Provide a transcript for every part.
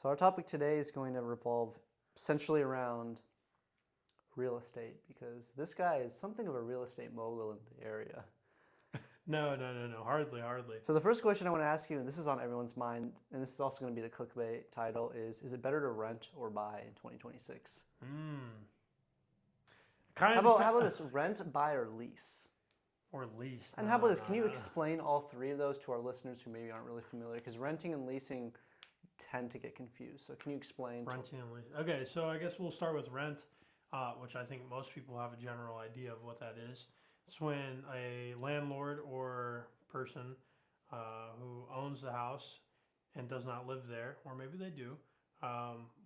So our topic today is going to revolve essentially around real estate because this guy is something of a real estate mogul in the area. No. Hardly. So the first question I want to ask you, and this is on everyone's mind, and this is also going to be the clickbait title, is it better to rent or buy in 2026? Kind How of. about this, rent, buy, or lease? Or lease. And how about this, can you explain all three of those to our listeners who maybe aren't really familiar? Because renting and leasing tend to get confused. So can you explain? Renting and leasing. Okay, so I guess we'll start with rent, which I think most people have a general idea of what that is. It's when a landlord or person who owns the house and does not live there, or maybe they do,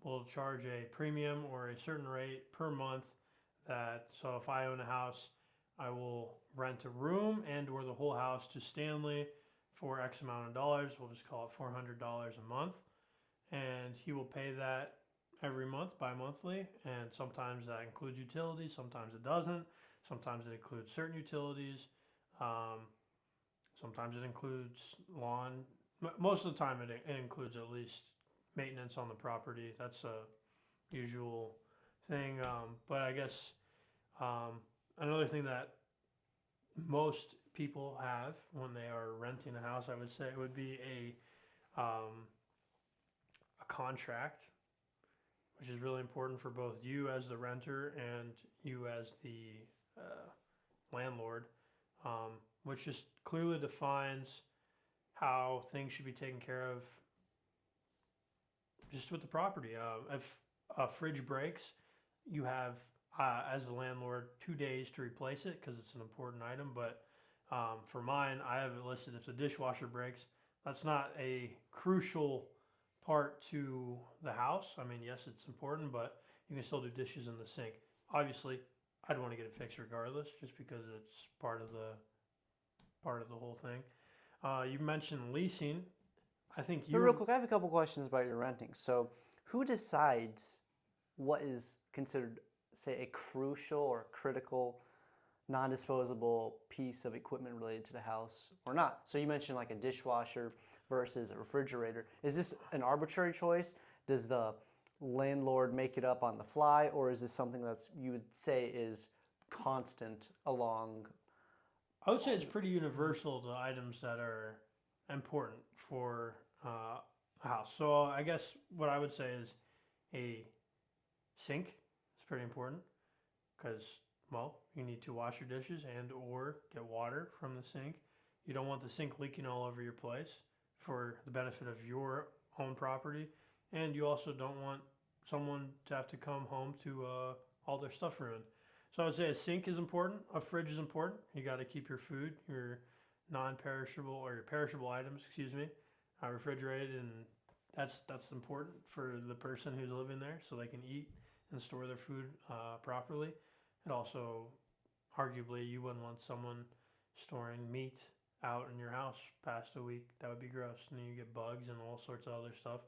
will charge a premium or a certain rate per month. So if I own a house, I will rent a room and or the whole house to Stanley for X amount of dollars. We'll just call it $400 a month. And he will pay that every month, bi-monthly. And sometimes that includes utilities, sometimes it doesn't. Sometimes it includes certain utilities. Sometimes it includes lawn. Most of the time it includes at least maintenance on the property. That's a usual thing. But I guess another thing that most people have when they are renting a house, I would say, would be a contract, which is really important for both you as the renter and you as the landlord, which just clearly defines how things should be taken care of just with the property. If a fridge breaks, you have, as the landlord, 2 days to replace it because it's an important item. But for mine, I have it listed if the dishwasher breaks. That's not a crucial part to the house. I mean, yes, it's important, but you can still do dishes in the sink. Obviously, I'd want to get it fixed regardless, just because it's part of the whole thing. You mentioned leasing. I think But real quick, I have a couple questions about your renting. So who decides what is considered, say, a crucial or critical non-disposable piece of equipment related to the house or not? So you mentioned like a dishwasher versus a refrigerator. Is this an arbitrary choice? Does the landlord make it up on the fly, or is this something that's, you would say, is constant along? I would say it's pretty universal to items that are important for a house. So I guess what I would say is a sink is pretty important because, well, you need to wash your dishes and or get water from the sink. You don't want the sink leaking all over your place for the benefit of your own property. And you also don't want someone to have to come home to all their stuff ruined. So I would say a sink is important. A fridge is important. You got to keep your food, your non-perishable or your perishable items, refrigerated, and that's important for the person who's living there, so they can eat and store their food properly. And also, arguably, you wouldn't want someone storing meat out in your house past a week. That would be gross, and then you get bugs and all sorts of other stuff.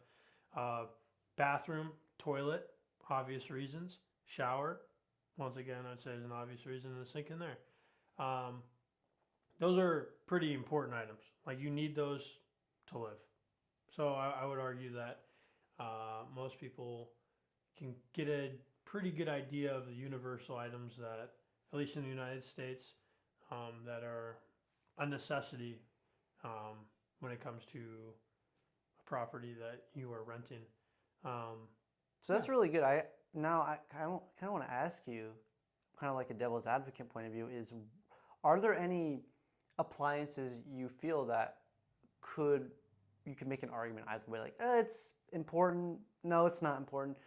Bathroom, toilet, obvious reasons. Shower, once again, I'd say is an obvious reason, and a sink in there. Those are pretty important items. Like, you need those to live. So I would argue that most people can get a pretty good idea of the universal items that, at least in the United States, that are a necessity when it comes to a property that you are renting. So that's really good. I kind of want to ask you, kind of like a devil's advocate point of view, is are there any appliances you feel that you could make an argument either way, like it's important, no, it's not important?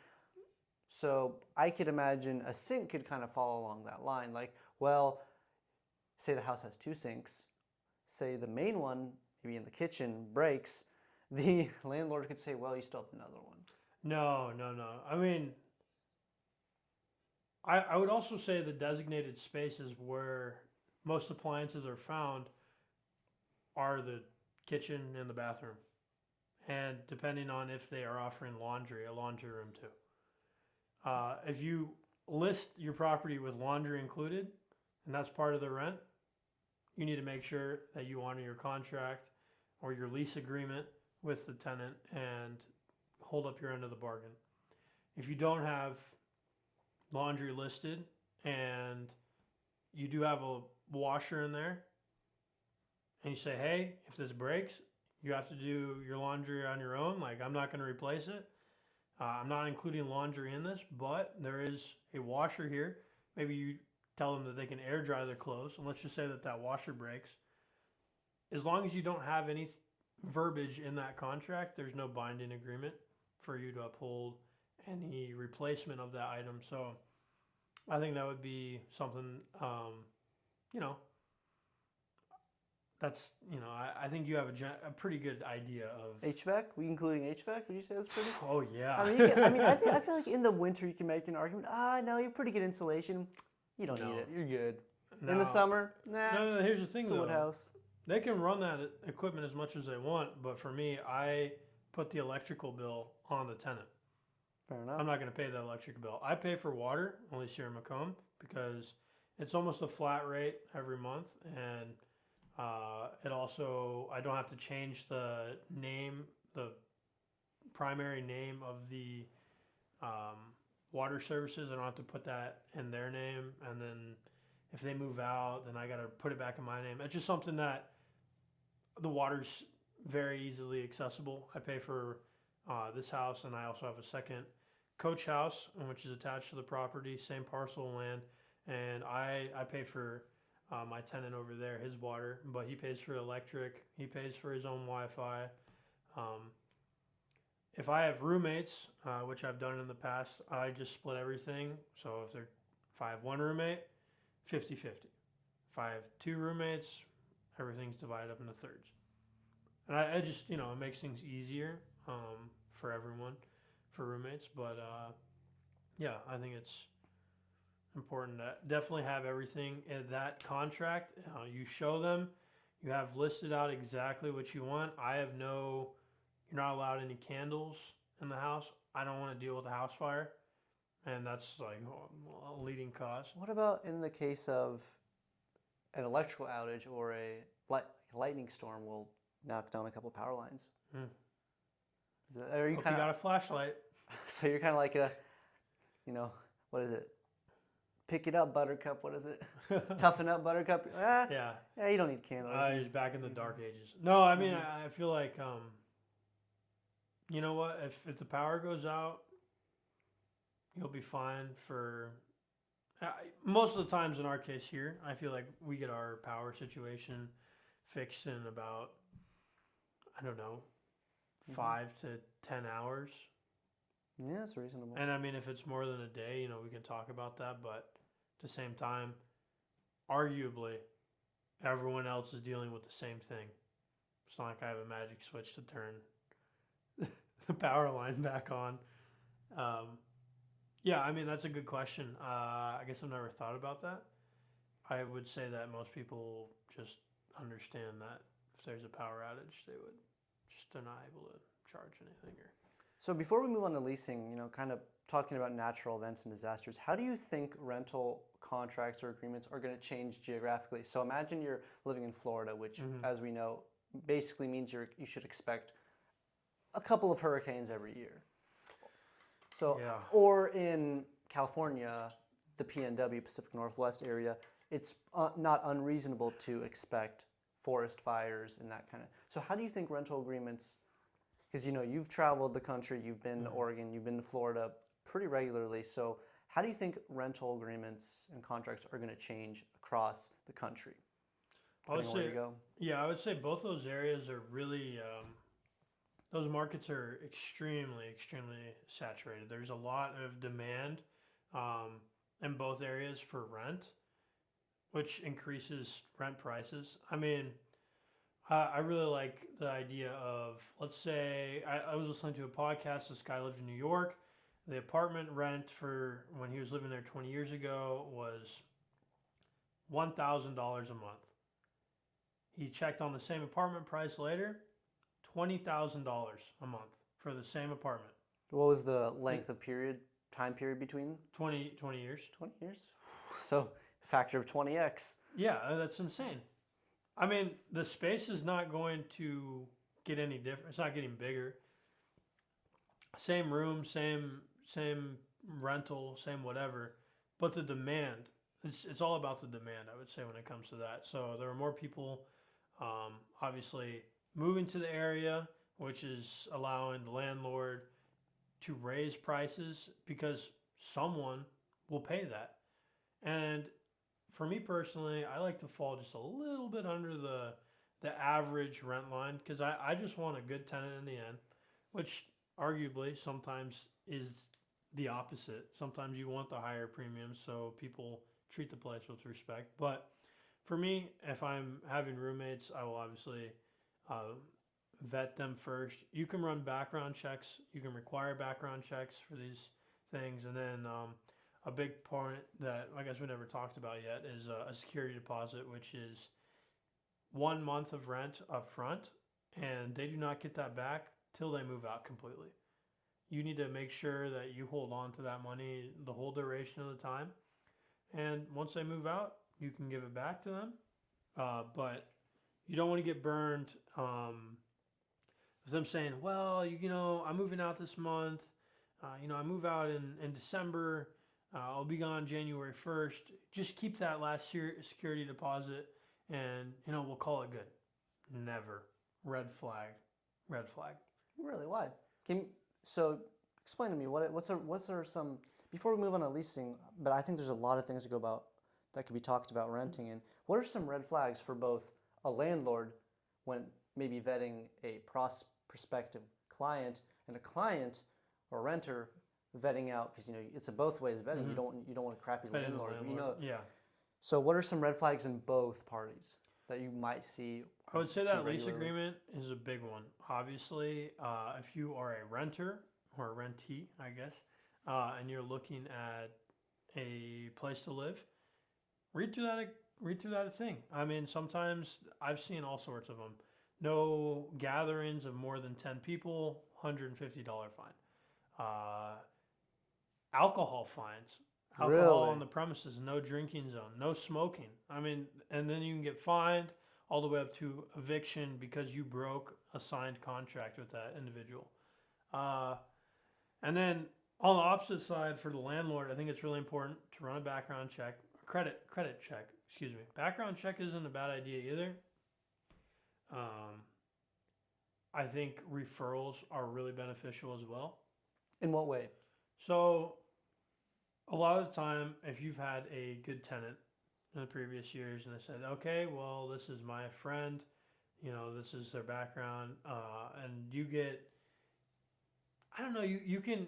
So I could imagine a sink could kind of follow along that line. Like, well, say the house has 2 sinks, say the main one, maybe in the kitchen, breaks, the landlord could say, well, you still have another one. No. I mean, I would also say the designated spaces where most appliances are found are the kitchen and the bathroom. And depending on if they are offering laundry, a laundry room too. If you list your property with laundry included, and that's part of the rent, you need to make sure that you honor your contract or your lease agreement with the tenant and hold up your end of the bargain. If you don't have laundry listed and you do have a washer in there, and you say, hey, if this breaks, you have to do your laundry on your own. Like, I'm not going to replace it. I'm not including laundry in this, but there is a washer here. Maybe you tell them that they can air dry their clothes, and let's just say that that washer breaks. As long as you don't have any verbiage in that contract, there's no binding agreement for you to uphold any replacement of that item. So I think that would be something, you know, that's, you know, I think you have a pretty good idea of HVAC? We including HVAC? Would you say that's pretty? Oh yeah. I mean, I feel like in the winter you can make an argument. No, you're pretty good insulation. You don't need it. You're good. In the summer, nah. No. Here's the thing, it's a though. wood house. They can run that equipment as much as they want, but for me, I put the electrical bill on the tenant. Fair enough. I'm not going to pay the electric bill. I pay for water, at least here in Macomb, because it's almost a flat rate every month, and it also, I don't have to change the name, the primary name of the water services. I don't have to put that in their name, and then if they move out, then I got to put it back in my name. It's just something that the water's very easily accessible. I pay for this house, and I also have a second coach house, which is attached to the property, same parcel of land, and I pay for my tenant over there, his water, but he pays for electric, he pays for his own Wi-Fi. If I have roommates, which I've done in the past, I just split everything. So if I have one roommate, 50-50. If I have two roommates, everything's divided up into thirds. And I just, you know, it makes things easier for everyone, for roommates. But yeah, I think it's important to definitely have everything in that contract. You show them, you have listed out exactly what you want. You're not allowed any candles in the house. I don't want to deal with a house fire. And that's like a leading cause. What about in the case of an electrical outage or a lightning storm will knock down a couple power lines? Are you you got a flashlight. So you're kind of like what is it? Pick it up, Buttercup. What is it? Toughen up, Buttercup. Yeah, you don't need candles. He's back in the dark ages. No, I mean, I feel like, you know what? If the power goes out, you'll be fine for most of the times. In our case here, I feel like we get our power situation fixed in about, I don't know, 5 to 10 hours. Yeah, that's reasonable. And I mean, if it's more than a day, you know, we can talk about that. But at the same time, arguably, everyone else is dealing with the same thing. It's not like I have a magic switch to turn the power line back on. Yeah, I mean, that's a good question. I guess I've never thought about that. I would say that most people just understand that if there's a power outage, they're not able to charge anything. So before we move on to leasing, kind of talking about natural events and disasters, how do you think rental contracts or agreements are going to change geographically? So imagine you're living in Florida, which, as we know, basically means you should expect a couple of hurricanes every year. So, or in California, the PNW, Pacific Northwest area, it's not unreasonable to expect forest fires and that kind of. So how do you think rental agreements, because you've traveled the country, you've been to Oregon, you've been to Florida pretty regularly, so how do you think rental agreements and contracts are going to change across the country? I would say both those areas are really, those markets are extremely, extremely saturated. There's a lot of demand in both areas for rent, which increases rent prices. I mean, I really like the idea of, let's say, I was listening to a podcast, this guy lived in New York. The apartment rent for when he was living there 20 years ago was $1,000 a month. He checked on the same apartment price later, $20,000 a month for the same apartment. What was the length of time period between? 20 years. 20 years? So, factor of 20x. Yeah, that's insane. I mean, the space is not going to get any different. It's not getting bigger. same room, same rental, same whatever, but the demand. It's all about the demand, I would say, when it comes to that. So there are more people, obviously, moving to the area, which is allowing the landlord to raise prices because someone will pay that. And for me personally, I like to fall just a little bit under the average rent line because I just want a good tenant in the end, which arguably sometimes is the opposite. Sometimes you want the higher premium so people treat the place with respect. But for me, if I'm having roommates, I will obviously uh, vet them first. You can run background checks. You can require background checks for these things, and then a big point that I guess we never talked about yet is a security deposit, which is 1 month of rent up front, and they do not get that back till they move out completely. You need to make sure that you hold on to that money the whole duration of the time, and once they move out, you can give it back to them. But you don't want to get burned with them saying, "Well, I'm moving out this month. I move out in December. I'll be gone January 1st. Just keep that last security deposit, and we'll call it good." Never. Red flag. Red flag. Really? Why? So explain to me what's are some before we move on to leasing. But I think there's a lot of things to go about that could be talked about renting. And what are some red flags for both a landlord when maybe vetting a prospective client and a client or renter vetting out because it's a both ways vetting. Mhm. You don't want a crappy Vetting the landlord. Yeah. So what are some red flags in both parties that you might see? I would say see that lease regularly? agreement is a big one. Obviously, if you are a renter or a rentee, I guess, and you're looking at a place to live, read through that. Read through that thing. I mean, sometimes I've seen all sorts of them. No gatherings of more than 10 people, $150 fine. Uh, Alcohol fines. Alcohol Really? on the premises, no drinking zone, no smoking. I mean, and then you can get fined all the way up to eviction because you broke a signed contract with that individual. Uh, and then on the opposite side for the landlord, I think it's really important to run a background check, credit check. Excuse me. Background check isn't a bad idea either. Um, I think referrals are really beneficial as well. In what way? So a lot of the time, if you've had a good tenant in the previous years and they said, okay, well, this is my friend, this is their background, and you get, I don't know, you can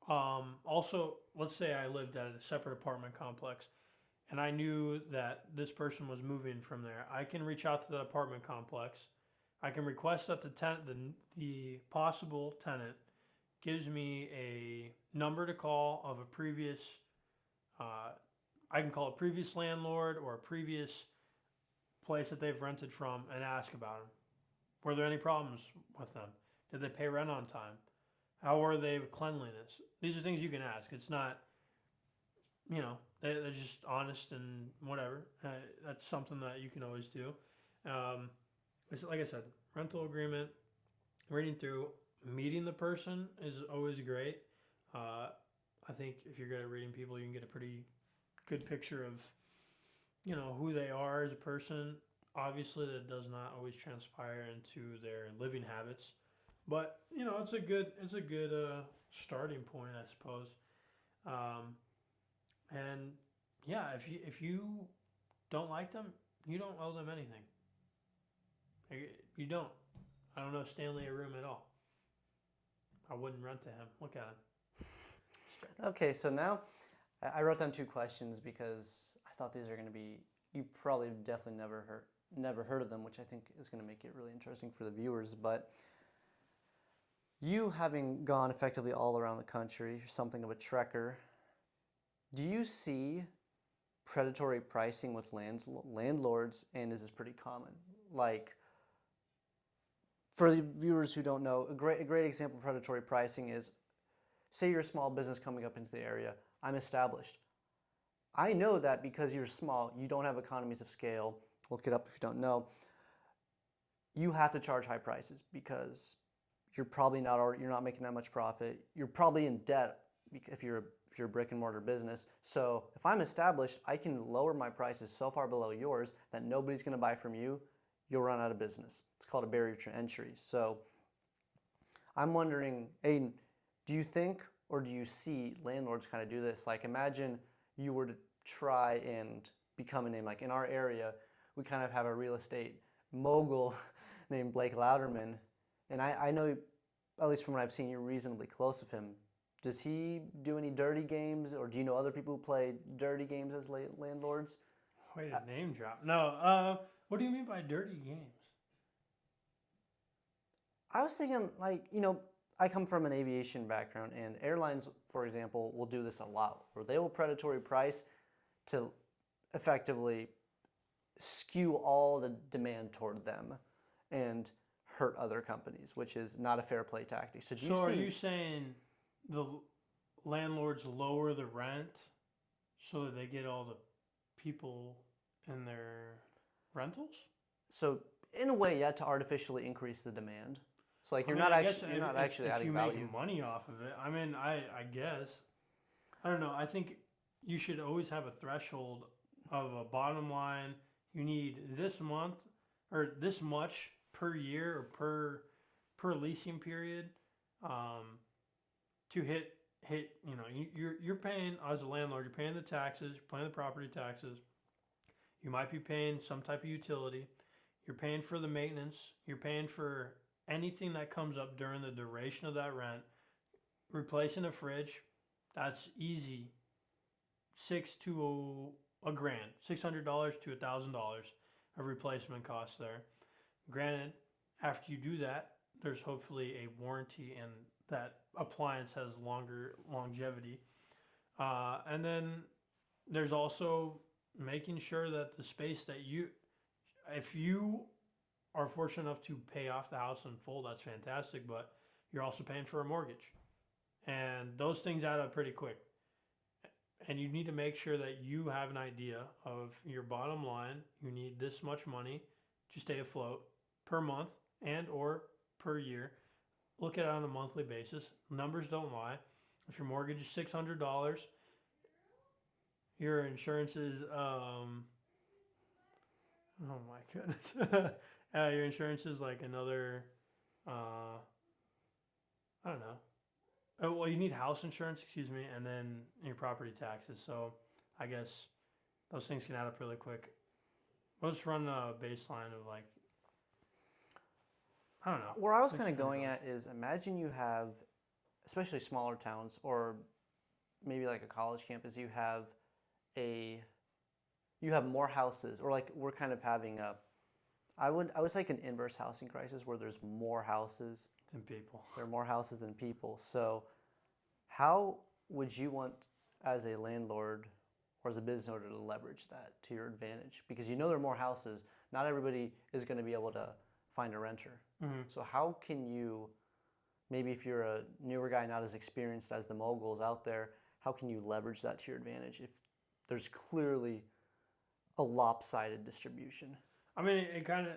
also, let's say I lived at a separate apartment complex and I knew that this person was moving from there. I can reach out to the apartment complex. I can request that the possible tenant gives me a number to call of a previous, I can call a previous landlord or a previous place that they've rented from and ask about them. Were there any problems with them? Did they pay rent on time? How were they with cleanliness? These are things you can ask. It's not, they're just honest and whatever. That's something that you can always do. It's like I said, rental agreement, reading through, meeting the person is always great. I think if you're good at reading people, you can get a pretty good picture of, who they are as a person. Obviously, that does not always transpire into their living habits, but it's a good starting point, I suppose. And yeah, if you don't like them, you don't owe them anything. You don't. I don't know Stanley a room at all. I wouldn't rent to him. Look at him. Okay, so now I wrote down two questions because I thought these are going to be, you probably definitely never heard of them, which I think is going to make it really interesting for the viewers. But you having gone effectively all around the country, you're something of a trekker. Do you see predatory pricing with landlords, and is this pretty common? Like, for the viewers who don't know, a great example of predatory pricing is, say you're a small business coming up into the area. I'm established. I know that because you're small, you don't have economies of scale. Look it up if you don't know. You have to charge high prices because you're probably not you're not making that much profit. You're probably in debt if you're a brick and mortar business. So if I'm established, I can lower my prices so far below yours that nobody's going to buy from you. You'll run out of business. It's called a barrier to entry. So I'm wondering, Aiden, do you think or do you see landlords kind of do this? Like imagine you were to try and become a name. Like in our area, we kind of have a real estate mogul named Blake Louderman. And I know, at least from what I've seen, you're reasonably close with him. Does he do any dirty games, or do you know other people who play dirty games as landlords? Way to name drop. No, what do you mean by dirty games? I was thinking, like, I come from an aviation background, and airlines, for example, will do this a lot, where they will predatory price to effectively skew all the demand toward them and hurt other companies, which is not a fair play tactic. So, Are you saying the landlords lower the rent so that they get all the people in their rentals? So, in a way, yeah, to artificially increase the demand. So, like, you're not actually adding value. If you make money off of it, I mean, I guess. I don't know. I think you should always have a threshold of a bottom line. You need this month or this much per year or per leasing period to hit. You're paying as a landlord. You're paying the taxes. You're paying the property taxes. You might be paying some type of utility. You're paying for the maintenance. You're paying for anything that comes up during the duration of that rent. Replacing a fridge, that's easy. $600 to $1,000 to $1,000 of replacement costs there. Granted, after you do that, there's hopefully a warranty and that appliance has longer longevity. And then there's also making sure that the space that if you are fortunate enough to pay off the house in full, that's fantastic, but you're also paying for a mortgage. And those things add up pretty quick. And you need to make sure that you have an idea of your bottom line. You need this much money to stay afloat per month and or per year. Look at it on a monthly basis. Numbers don't lie. If your mortgage is $600, your insurance is oh my goodness. Your insurance is like another I don't know. Oh, well, you need house insurance, and then your property taxes. So I guess those things can add up really quick. We'll just run a baseline of like, I don't know. Where I was kind of going at is imagine you have, especially smaller towns or maybe like a college campus, you have more houses, or like we're kind of having I would say like an inverse housing crisis where there's more houses than people. There are more houses than people. So how would you want as a landlord or as a business owner to leverage that to your advantage? Because there are more houses. Not everybody is going to be able to find a renter. Mm-hmm. So how can you, maybe if you're a newer guy not as experienced as the moguls out there, how can you leverage that to your advantage if there's clearly a lopsided distribution? I mean,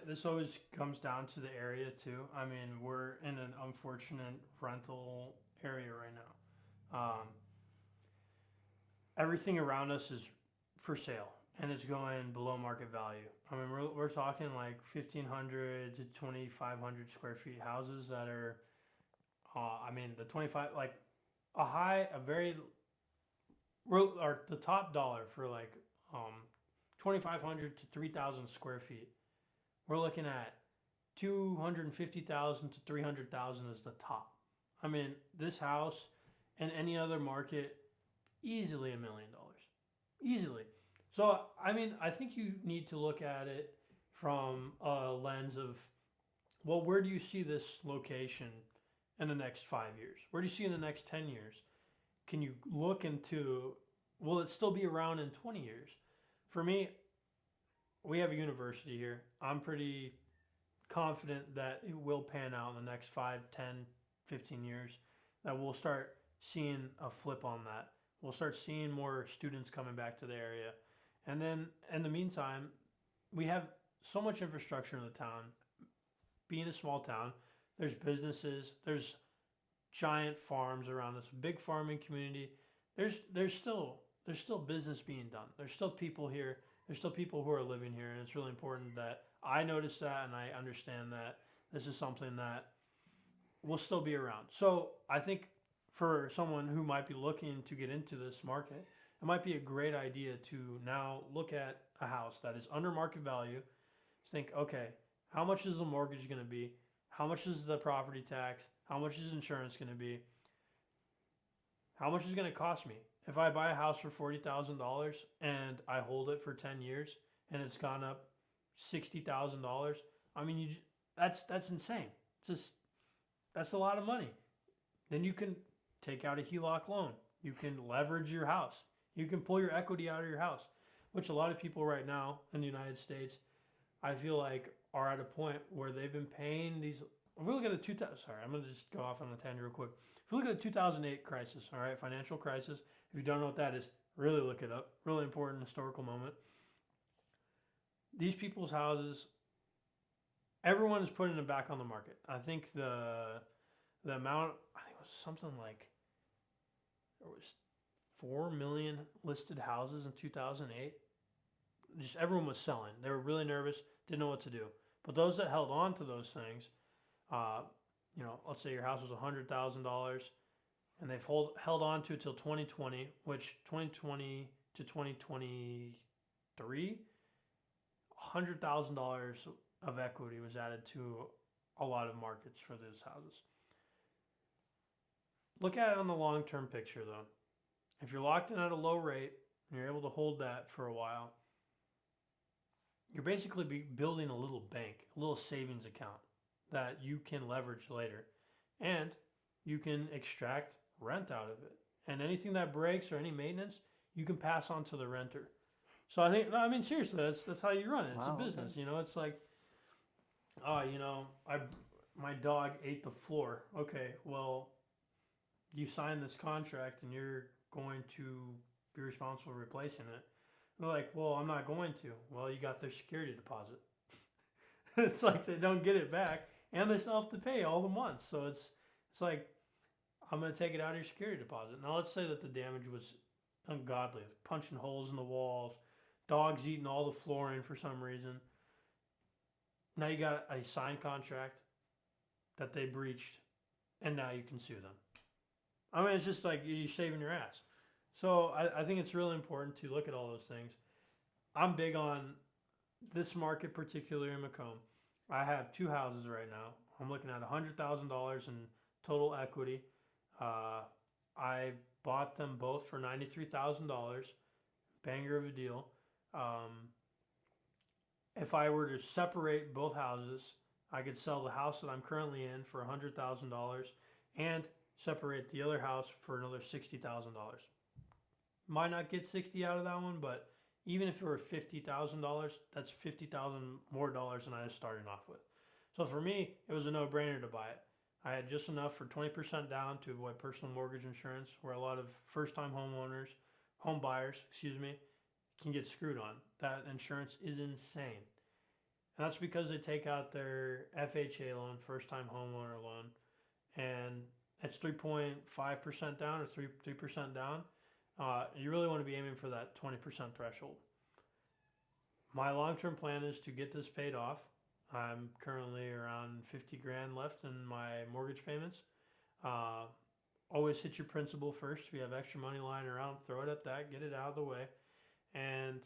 this always comes down to the area too. I mean, we're in an unfortunate rental area right now. Everything around us is for sale and it's going below market value. I mean, we're talking like 1,500 to 2,500 square feet houses that are, the 25, like the top dollar for like 2,500 to 3,000 square feet. We're looking at 250,000 to 300,000 is the top. I mean, this house in any other market, easily $1 million. Easily. So, I mean, I think you need to look at it from a lens of, well, where do you see this location in the next 5 years? Where do you see in the next 10 years? Can you look into, will it still be around in 20 years? For me, we have a university here. I'm pretty confident that it will pan out in the next 5, 10, 15 years, that we'll start seeing a flip on that. We'll start seeing more students coming back to the area. And then in the meantime, we have so much infrastructure in the town. Being a small town, there's businesses, there's giant farms around us, big farming community. There's still business being done. There's still people here. There's still people who are living here, and it's really important that I notice that and I understand that this is something that will still be around. So I think for someone who might be looking to get into this market, it might be a great idea to now look at a house that is under market value. Think, okay, how much is the mortgage going to be? How much is the property tax? How much is insurance going to be? How much is it going to cost me? If I buy a house for $40,000 and I hold it for 10 years and it's gone up $60,000, I mean, that's insane. That's a lot of money. Then you can take out a HELOC loan. You can leverage your house. You can pull your equity out of your house, which a lot of people right now in the United States, I feel like, are at a point where they've been paying these. If we look at I'm going to just go off on a tangent real quick. If we look at the 2008 crisis, all right, financial crisis, if you don't know what that is, really look it up. Really important historical moment. These people's houses, everyone is putting them back on the market. I think the amount, I think it was something like, there was 4 million listed houses in 2008. Just everyone was selling. They were really nervous, didn't know what to do. But those that held on to those things, let's say your house was $100,000, and they've held on to it till 2020, which 2020 to 2023, $100,000 of equity was added to a lot of markets for those houses. Look at it on the long-term picture, though. If you're locked in at a low rate and you're able to hold that for a while, you're basically building a little bank, a little savings account that you can leverage later. And you can extract rent out of it. And anything that breaks or any maintenance, you can pass on to the renter. So seriously, that's how you run it. It's a business. Okay. It's like, my dog ate the floor. Okay, well, you signed this contract and you're going to be responsible for replacing it. They're like, well, I'm not going to. Well, you got their security deposit. It's like they don't get it back, and they still have to pay all the months. So it's like, I'm going to take it out of your security deposit. Now, let's say that the damage was ungodly, punching holes in the walls, dogs eating all the flooring for some reason. Now you got a signed contract that they breached, and now you can sue them. I mean, it's just like you're saving your ass. So I think it's really important to look at all those things. I'm big on this market, particularly in Macomb. I have 2 houses right now. I'm looking at $100,000 in total equity. I bought them both for $93,000. Banger of a deal. If I were to separate both houses, I could sell the house that I'm currently in for $100,000 and separate the other house for another $60,000. Might not get 60 out of that one, but even if it were $50,000, that's $50,000 more dollars than I was starting off with. So for me, it was a no-brainer to buy it. I had just enough for 20% down to avoid personal mortgage insurance, where a lot of first-time home buyers, can get screwed on. That insurance is insane. And that's because they take out their FHA loan, first-time homeowner loan, and it's 3.5% down or 3% down. You really want to be aiming for that 20% threshold. My long-term plan is to get this paid off. I'm currently around $50,000 left in my mortgage payments. Always hit your principal first. If you have extra money lying around, throw it at that, get it out of the way. And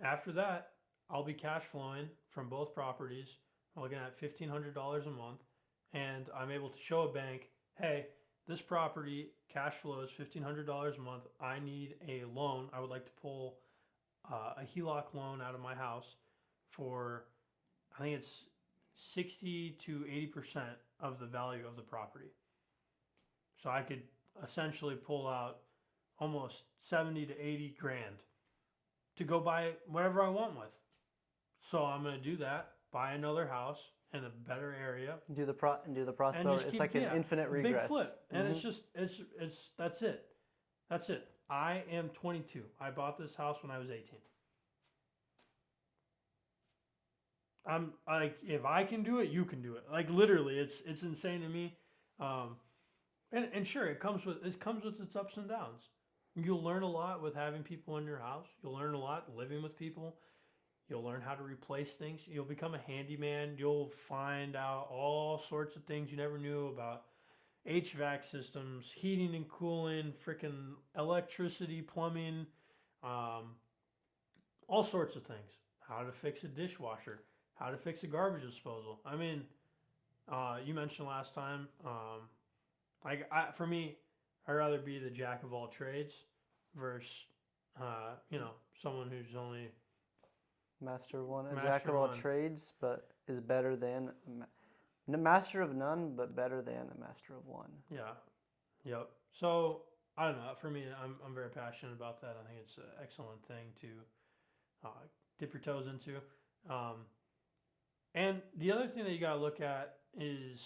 after that, I'll be cash flowing from both properties. I'm looking at $1,500 a month. And I'm able to show a bank, hey, this property cash flows $1,500 a month. I need a loan. I would like to pull a HELOC loan out of my house for, I think it's 60 to 80% of the value of the property. So I could essentially pull out almost 70 to 80 grand to go buy whatever I want with. So I'm going to do that, buy another house in a better area. Do the process. So it's like an infinite regress. Big flip. And it's that's it. That's it. I am 22. I bought this house when I was 18. I'm like, if I can do it, you can do it. Like literally, it's insane to me. Um, and sure, it comes with its ups and downs. You'll learn a lot with having people in your house. You'll learn a lot living with people. You'll learn how to replace things. You'll become a handyman. You'll find out all sorts of things you never knew about HVAC systems, heating and cooling, freaking electricity, plumbing, um, all sorts of things. How to fix a dishwasher, how to fix a garbage disposal. I mean, you mentioned last time, for me, I'd rather be the jack of all trades versus, someone who's only Master of one, a master jack of of all one. trades, but is better than master of none, but better than a master of one. Yeah, yep. So I don't know. For me, I'm very passionate about that. I think it's an excellent thing to dip your toes into. And the other thing that you got to look at is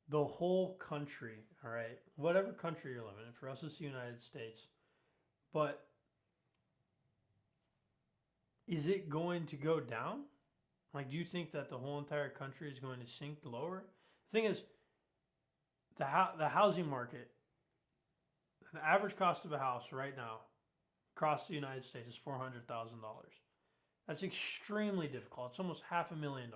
the whole country. All right, whatever country you're living in. For us, it's the United States. But is it going to go down? Like, do you think that the whole entire country is going to sink lower? The thing is, the housing market, the average cost of a house right now across the United States is $400,000. That's extremely difficult. It's almost $500,000.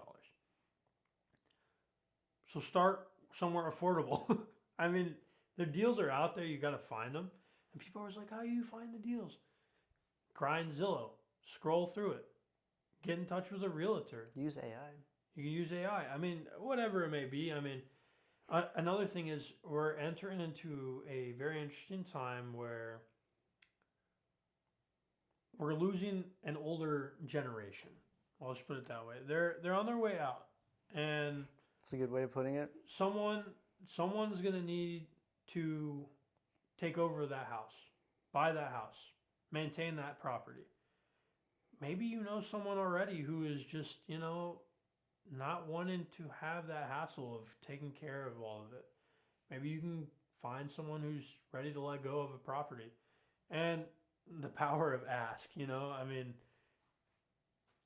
So start somewhere affordable. I mean, the deals are out there. You got to find them. And people are always like, how do you find the deals? Grind Zillow. Scroll through it. Get in touch with a realtor. Use AI. You can use AI. I mean, whatever it may be. I mean, another thing is we're entering into a very interesting time where we're losing an older generation. I'll just put it that way. They're on their way out, and That's a good way of putting it. someone's gonna need to take over that house, buy that house, maintain that property. Maybe you know someone already who is just, not wanting to have that hassle of taking care of all of it. Maybe you can find someone who's ready to let go of a property. And the power of ask, I mean,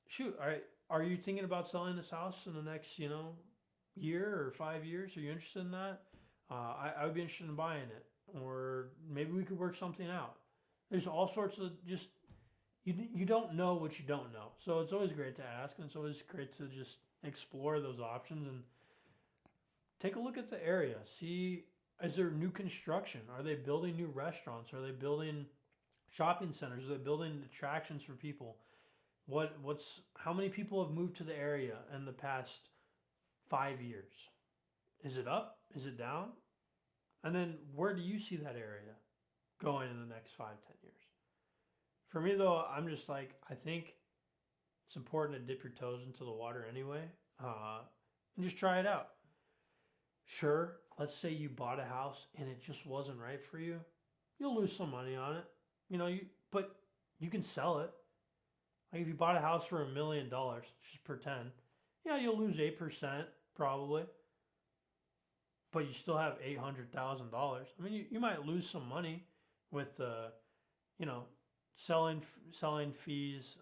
shoot, are you thinking about selling this house in the next, year or 5 years? Are you interested in that? I would be interested in buying it. Or maybe we could work something out. There's all sorts of just you don't know what you don't know. So it's always great to ask, and it's always great to just explore those options and take a look at the area. See, is there new construction? Are they building new restaurants? Are they building shopping centers? Are they building attractions for people? How many people have moved to the area in the past 5 years? Is it up? Is it down? And then where do you see that area going in the next 5, 10 years? For me, though, I'm just like, I think it's important to dip your toes into the water anyway, and just try it out. Sure, let's say you bought a house and it just wasn't right for you. You'll lose some money on it, but you can sell it. Like if you bought a house for $1 million, just pretend, yeah, you'll lose 8% probably, but you still have $800,000. I mean, you might lose some money with selling fees,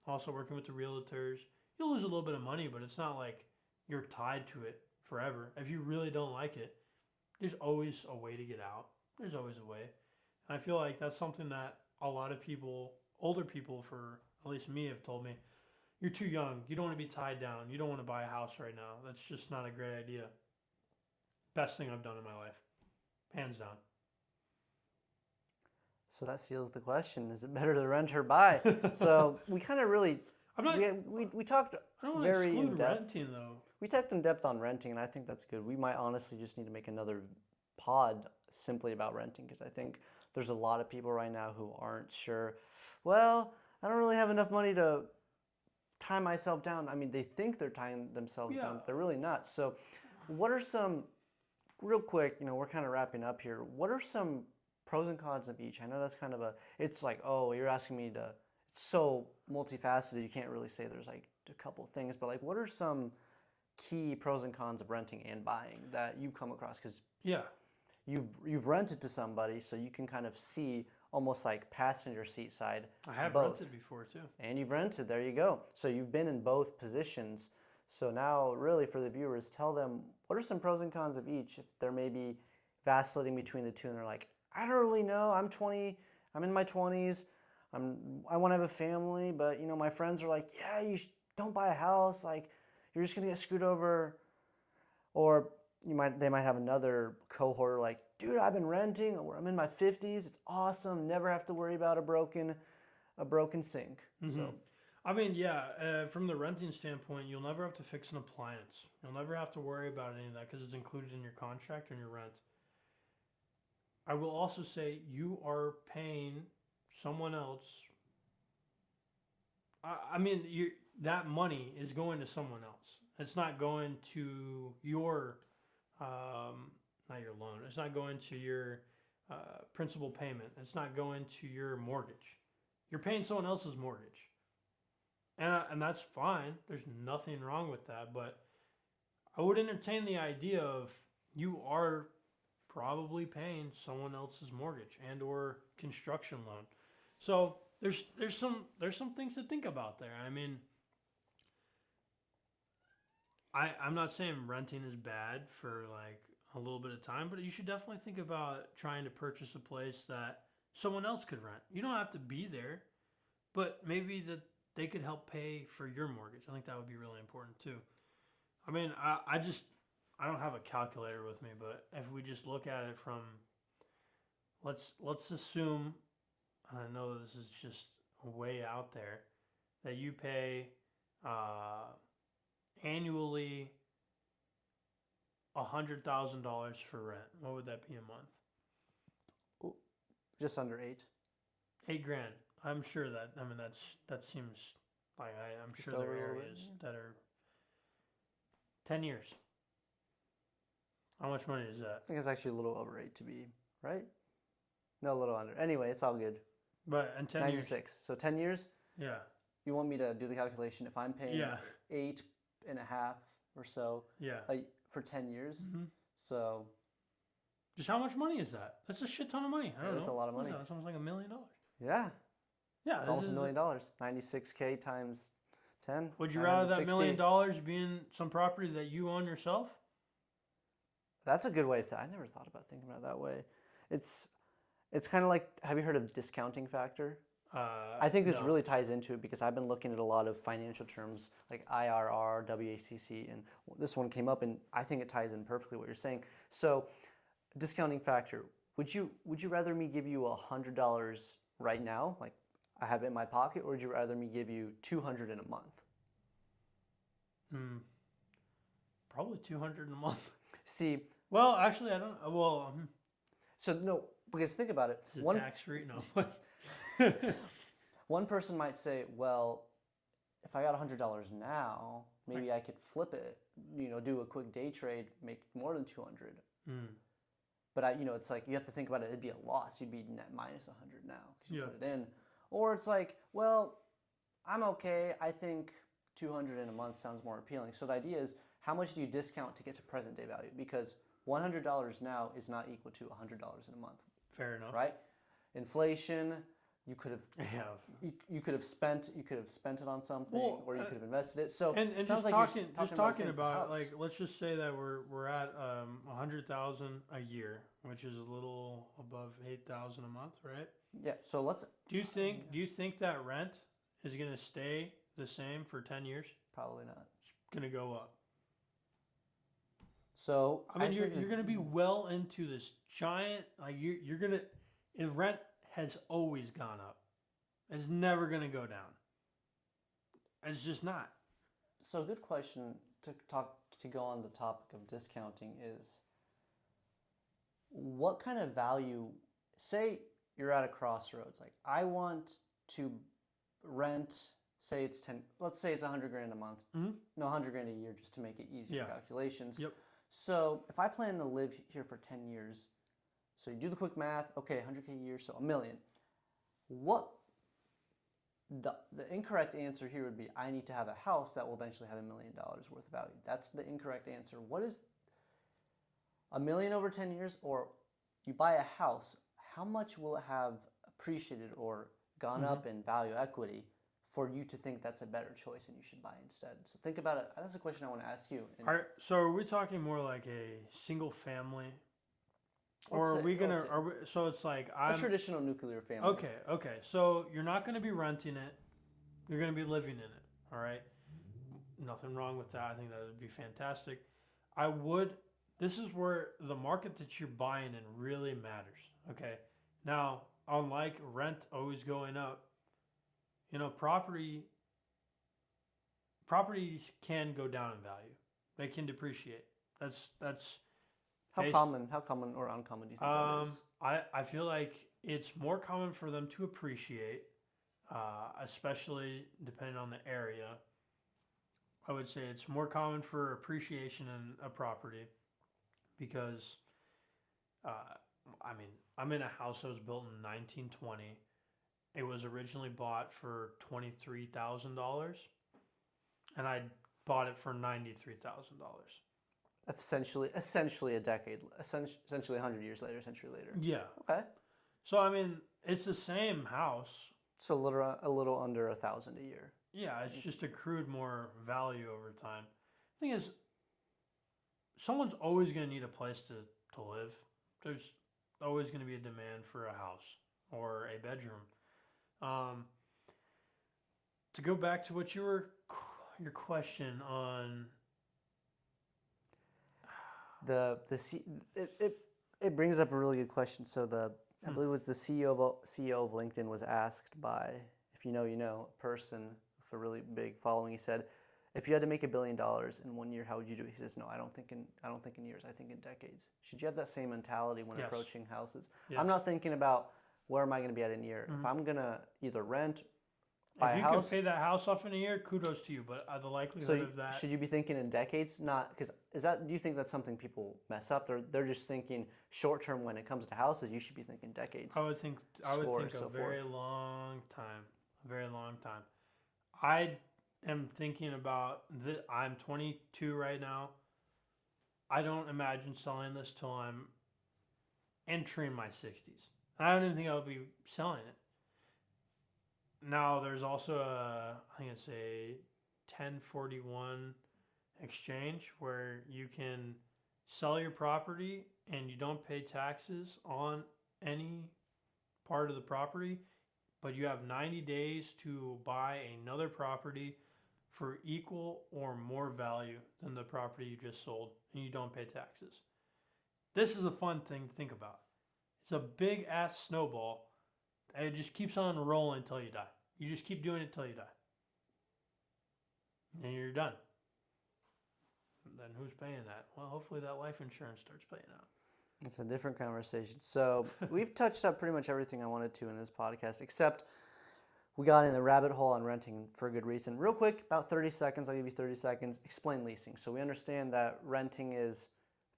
also working with the realtors. You'll lose a little bit of money, but it's not like you're tied to it forever. If you really don't like it, there's always a way to get out. There's always a way. And I feel like that's something that a lot of people, older people, for at least me, have told me. You're too young. You don't want to be tied down. You don't want to buy a house right now. That's just not a great idea. Best thing I've done in my life. Hands down. So that seals the question: is it better to rent or buy? So we kind of really I'm not. we talked I don't want to very in exclude depth. renting though. We talked in depth on renting, and I think that's good. We might honestly just need to make another pod simply about renting, because I think there's a lot of people right now who aren't sure. Well, I don't really have enough money to tie myself down. I mean, they think they're tying themselves down, but they're really not. So, what are some, real quick, we're kind of wrapping up here. What are some pros and cons of each? I know that's kind of it's like, oh, you're asking me to, it's so multifaceted, you can't really say there's like a couple things, but like, what are some key pros and cons of renting and buying that you've come across? Because Yeah. you've rented to somebody, so you can kind of see almost like passenger seat side. I have both. rented before too. And you've rented, there you go. So you've been in both positions. So now, really, for the viewers, tell them what are some pros and cons of each if they're maybe vacillating between the two and they're like, I don't really know. I'm 20, I'm in my 20s, I want to have a family, but you know, my friends are like, yeah, don't buy a house. Like, you're just gonna get screwed over. Or they might have another cohort like, dude, I've been renting. Or I'm in my 50s. It's awesome. Never have to worry about a broken sink. So. I mean, yeah, from the renting standpoint, you'll never have to fix an appliance. You'll never have to worry about any of that because it's included in your contract and your rent. I will also say you are paying someone else. I mean, that money is going to someone else. It's not going to your, not your loan. It's not going to your principal payment. It's not going to your mortgage. You're paying someone else's mortgage. And that's fine. There's nothing wrong with that. But I would entertain the idea of you are probably paying someone else's mortgage and or construction loan. So there's some things to think about there. I mean, I'm not saying renting is bad for like a little bit of time, but you should definitely think about trying to purchase a place that someone else could rent. You don't have to be there, but maybe that they could help pay for your mortgage. I think that would be really important too. I mean, I don't have a calculator with me, but if we just look at it from, let's assume, and I know this is just way out there, that you pay annually $100,000 for rent. What would that be a month? Just under 8. $8,000. I'm sure that. I mean, that seems like I'm Just sure there over are a little bit, areas that are 10 years. How much money is that? I think it's actually a little over 8 to be, right? No, a little under. Anyway, it's all good. But in 10 years. 96. So 10 years? Yeah. You want me to do the calculation? If I'm paying Yeah. 8.5 or so Yeah. for 10 years, Mm-hmm. so Just how much money is that? That's a shit ton of money. I don't know. that's a lot of money. That's almost like $1 million. yeah, Yeah. it's almost $1 million. 96K times 10. Would you rather that $1 960. million be in some property that you own yourself? That's a good way of I never thought about thinking about it that way. It's kind of like, have you heard of discounting factor? I think this No. really ties into it because I've been looking at a lot of financial terms like IRR, WACC, and this one came up, and I think it ties in perfectly what you're saying. So, discounting factor. Would you rather me give you $100 right now, like I have it in my pocket, or would you rather me give you $200 in a month? Probably $200 in a month. See, Well, actually, I don't. Well, so no, because think about it. is it tax free? No. One person might say, well, if I got $100 now, maybe I could flip it, do a quick day trade, make more than 200. But it's like you have to think about it. It'd be a loss. You'd be net minus 100 now because you put it in. Or it's like, well, I'm okay. I think 200 in a month sounds more appealing. So the idea is, how much do you discount to get to present day value? Because $100 now is not equal to $100 in a month. Fair enough. Right? Inflation. You could have you could have spent it on something, or you could have invested it. So and it just sounds like talking about house. like, let's just say that we're at 100,000 a year, which is a little above 8,000 a month, right? Yeah. So let's. Do you think that rent is gonna stay the same for 10 years? Probably not. It's gonna go up. So I mean, you're gonna be well into this giant, like you're gonna, if rent has always gone up. It's never going to go down. It's just not. So a good question to go on the topic of discounting is, what kind of value, say you're at a crossroads, like I want to rent, say it's let's say it's $100,000 a month. Mm-hmm. No, $100,000 a year, just to make it easy for calculations. Yep. So if I plan to live here for 10 years, so you do the quick math, okay, $100K a year, so $1 million. What the incorrect answer here would be, I need to have a house that will eventually have $1 million worth of value. That's the incorrect answer. What is $1 million over 10 years? Or you buy a house, how much will it have appreciated or gone Mhm. up in value equity for you to think that's a better choice and you should buy instead. So think about it. That's a question I want to ask you. And So are we talking more like a single family, let's or are say, we gonna? let's say Are we? So it's like a traditional nuclear family. okay. Okay. So you're not gonna be renting it. You're gonna be living in it. All right. Nothing wrong with that. I think that would be fantastic. I would. This is where the market that you're buying in really matters. Okay. Now, unlike rent always going up, properties can go down in value. They can depreciate. That's How based. common or uncommon do you think that is? I feel like it's more common for them to appreciate, especially depending on the area. I would say it's more common for appreciation in a property because, I'm in a house that was built in 1920. It was originally bought for $23,000, and I bought it for $93,000. Essentially a decade, essentially 100 years later, a century later. Yeah. Okay. So it's the same house. So a little under 1,000 a year. Yeah, it's just accrued more value over time. The thing is, someone's always going to need a place to live. There's always going to be a demand for a house or a bedroom. To go back to what your question on it brings up a really good question. So I believe it was the CEO of LinkedIn was asked by, if you know, a person with a really big following. He said, if you had to make $1 billion in 1 year, how would you do it? He says, no, I don't think in years. I think in decades. Should you have that same mentality when Yes. approaching houses? Yes. I'm not thinking about where am I going to be at in a year. If I'm gonna either rent, buy if a you house. can pay that house off in a year, kudos to you. But the likelihood of that, Should you be thinking in decades? Not because do you think that's something people mess up? They're just thinking short term when it comes to houses. You should be thinking decades. I would think a very long time, a very long time. I am thinking about this. I'm 22 right now. I don't imagine selling this till I'm entering my 60s. I don't even think I'll be selling it. Now there's also I think it's a 1041 exchange where you can sell your property and you don't pay taxes on any part of the property, but you have 90 days to buy another property for equal or more value than the property you just sold, and you don't pay taxes. This is a fun thing to think about. It's a big ass snowball. It just keeps on rolling until you die. You just keep doing it until you die. And you're done. Then who's paying that? Well, hopefully that life insurance starts paying out. It's a different conversation. So we've touched up pretty much everything I wanted to in this podcast, except we got in a rabbit hole on renting for a good reason. Real quick, about 30 seconds. I'll give you 30 seconds. Explain leasing. So we understand that renting is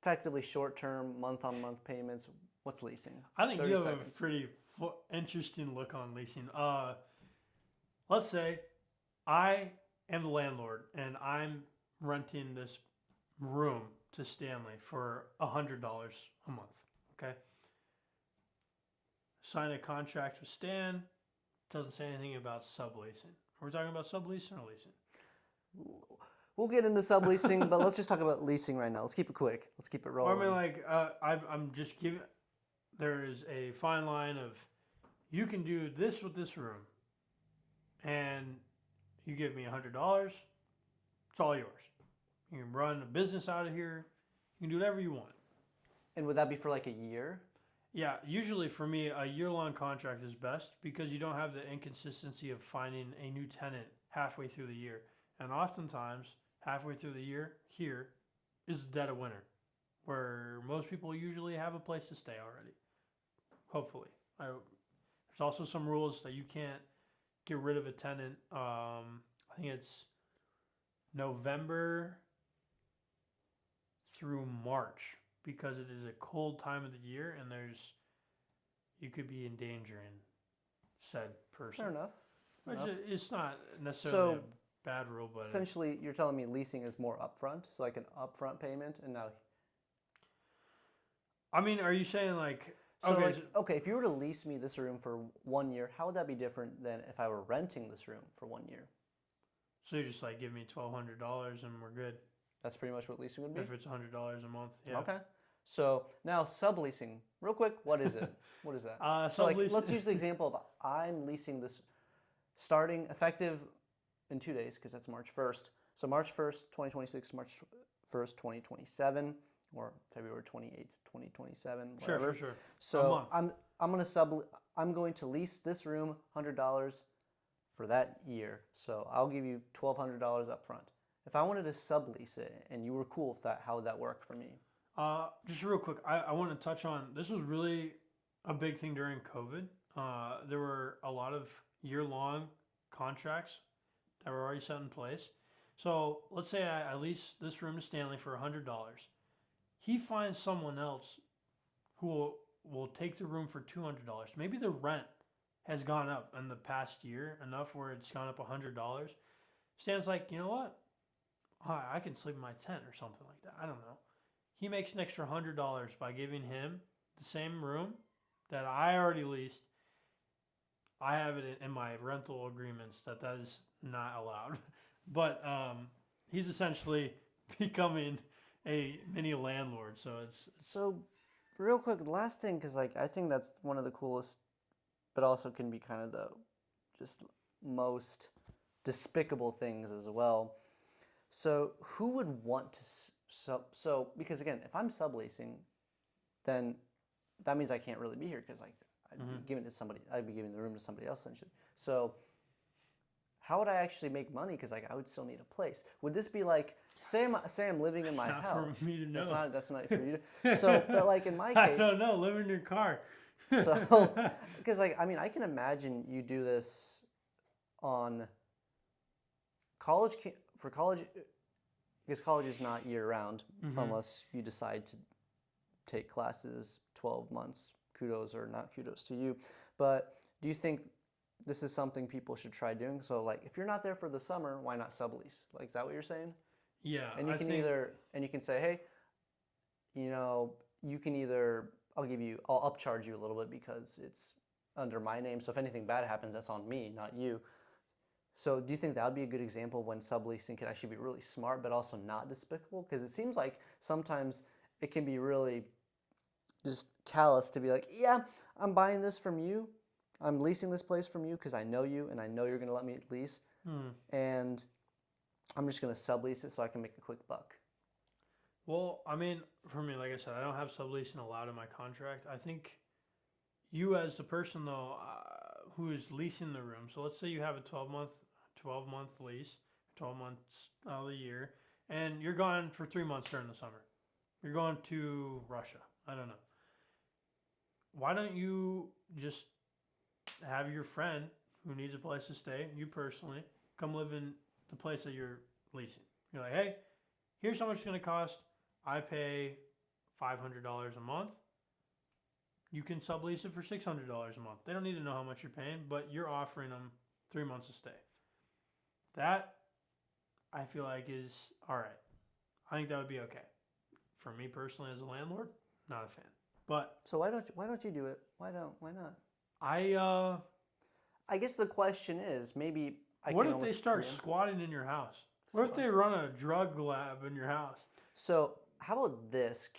effectively short-term, month-on-month payments. What's leasing? I think 30 you have seconds. a pretty interesting look on leasing. Let's say I am the landlord and I'm renting this room to Stanley for $100 a month. Okay. Sign a contract with Stan. Doesn't say anything about subleasing. Are we talking about subleasing or leasing? We'll get into subleasing, but let's just talk about leasing right now. Let's keep it quick. Let's keep it rolling. Well, I'm just giving. There is a fine line of, you can do this with this room, and you give me $100. It's all yours. You can run a business out of here. You can do whatever you want. And would that be for like a year? Yeah, usually for me, a year-long contract is best because you don't have the inconsistency of finding a new tenant halfway through the year. And oftentimes, halfway through the year, here is the dead of winter, where most people usually have a place to stay already. Hopefully. There's also some rules that you can't get rid of a tenant. I think it's November through March, because it is a cold time of the year and you could be endangering said person. Fair enough. It's not necessarily a bad rule, but essentially you're telling me leasing is more upfront, so like an upfront payment, and now. I mean, are you saying like So Okay, like, so, okay, if you were to lease me this room for 1 year, how would that be different than if I were renting this room for 1 year? so you just like give me $1,200 and we're good. That's pretty much what leasing would be. If it's $100 a month, yeah. Okay. So now subleasing, real quick, what is it? What is that? So like, Sublease. let's use the example of I'm leasing this, starting effective in 2 days because that's March 1st. So March 1st, 2026, March 1st, 2027, or February 28th, 2027, whatever. Sure. So I'm going to lease this room $100 for that year. So I'll give you $1,200 up front. If I wanted to sublease it and you were cool with that, how would that work for me? Just real quick, I want to touch on this was really a big thing during COVID. There were a lot of year-long contracts that were already set in place. So let's say I lease this room to Stanley for $100. He finds someone else who will take the room for $200. Maybe the rent has gone up in the past year enough where it's gone up $100. Stan's like, you know what? I can sleep in my tent or something like that. I don't know. He makes an extra $100 by giving him the same room that I already leased. I have it in my rental agreements that is not allowed. But he's essentially becoming a mini landlord. So it's So real quick, the last thing, because like I think that's one of the coolest, but also can be kind of the just most despicable things as well. So who would want to so because again, if I'm subleasing, then that means I can't really be here because like I'd be giving it to somebody. I'd be giving the room to somebody else essentially. So how would I actually make money? Because like I would still need a place. Would this be like say I'm living in my not house? for me to know. That's not for you to. So but like in my case, I don't know. Live in your car. so because like I mean I can imagine you do this on college for college. Because college is not year-round unless you decide to take classes 12 months. Kudos or not kudos to you. But do you think this is something people should try doing? So, like, if you're not there for the summer, why not sublease? Like, is that what you're saying? Yeah. And you can say, hey, you can either, I'll upcharge you a little bit because it's under my name. So if anything bad happens, that's on me, not you. So do you think that would be a good example of when subleasing could actually be really smart, but also not despicable? Because it seems like sometimes it can be really just callous to be like, yeah, I'm buying this from you. I'm leasing this place from you because I know you and I know you're going to let me lease. And I'm just going to sublease it so I can make a quick buck. Well, I mean, for me, like I said, I don't have subleasing allowed in my contract. I think you as the person, though, who is leasing the room, so let's say you have a 12-month lease, 12 months out of the year, and you're gone for 3 months during the summer. You're going to Russia. I don't know. Why don't you just have your friend who needs a place to stay, you personally, come live in the place that you're leasing. You're like, hey, here's how much it's going to cost. I pay $500 a month. You can sublease it for $600 a month. They don't need to know how much you're paying, but you're offering them 3 months to stay. That, I feel like, is all right. I think that would be okay. For me personally, as a landlord, not a fan. But so why don't you do it? Why not? I guess the question is maybe. What if they start squatting in your house? What if they run a drug lab in your house? So how about this?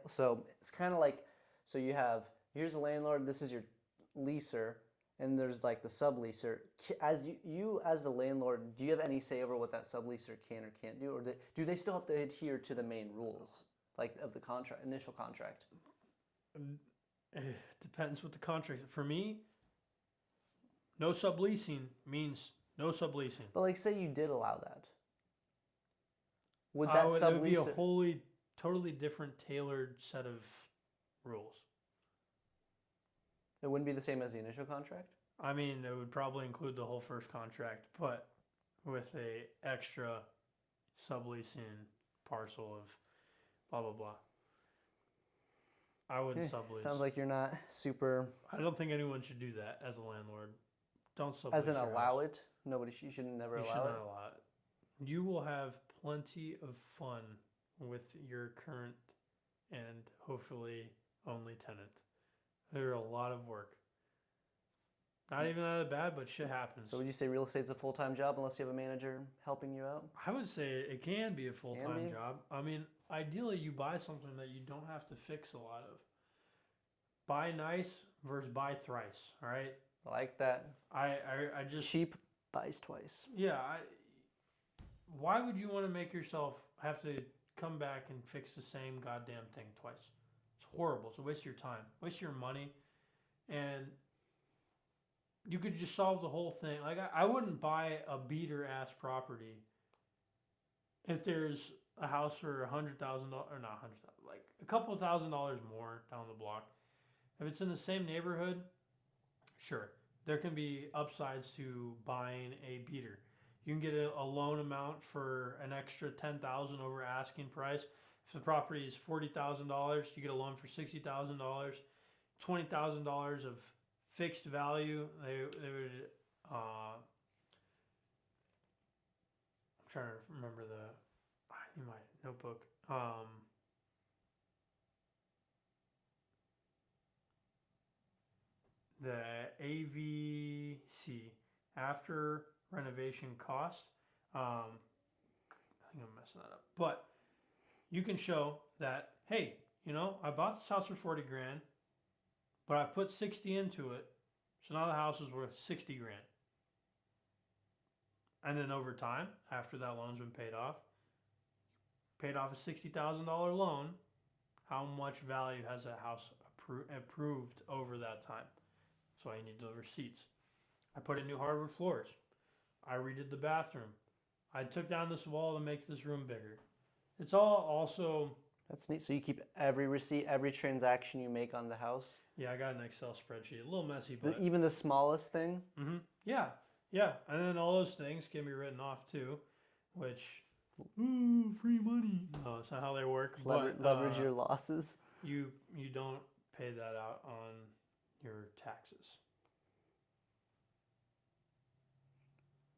So it's kind of like, so here's the landlord, this is your leaser, and there's like the subleaser. As you as the landlord, do you have any say over what that subleaser can or can't do, or do they still have to adhere to the main rules, like of the initial contract? It depends what the contract. For me, no subleasing means no subleasing. But like, say you did allow that, would that it would be a totally different, tailored set of rules. It wouldn't be the same as the initial contract? I mean, it would probably include the whole first contract, but with a extra subleasing parcel of blah, blah, blah. I wouldn't sublease. Sounds like you're not super... I don't think anyone should do that as a landlord. Don't sublease. As in allow it? You should never allow it? You should not allow it. You will have plenty of fun with your current and hopefully only tenant They're a lot of work. Not even that bad, but shit happens. So would you say real estate's a full-time job unless you have a manager helping you out? I would say it can be a Can full-time be. job. I mean, ideally, you buy something that you don't have to fix a lot of. Buy nice versus buy thrice. All right. I like that. I just Cheap buys twice. yeah. Why would you want to make yourself have to come back and fix the same goddamn thing twice? It's horrible. It's a waste of your time, waste of your money, and you could just solve the whole thing. Like I wouldn't buy a beater ass property if there's a house for $100,000 or not $100,000, like a couple of $1,000s more down the block. If it's in the same neighborhood, sure, there can be upsides to buying a beater. You can get a loan amount for an extra $10,000 over asking price. If the property is $40,000, you get a loan for $60,000, $20,000 of fixed value. They would. I'm trying to remember I need my notebook. The AVC, after renovation cost. I think I'm messing that up, but you can show that, hey, I bought this house for 40 grand, but I put 60 into it, so now the house is worth 60 grand. And then over time, after that loan's been paid off a $60,000 loan, how much value has that house improved over that time? So I need the receipts. I put in new hardwood floors. I redid the bathroom. I took down this wall to make this room bigger. It's all also... That's neat. So you keep every receipt, every transaction you make on the house? Yeah, I got an Excel spreadsheet. A little messy, but... Even the smallest thing? Mm-hmm. Yeah. And then all those things can be written off too, which... Ooh, free money. No, that's not how they work. Leverage your losses? You don't pay that out on your taxes.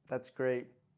That's great.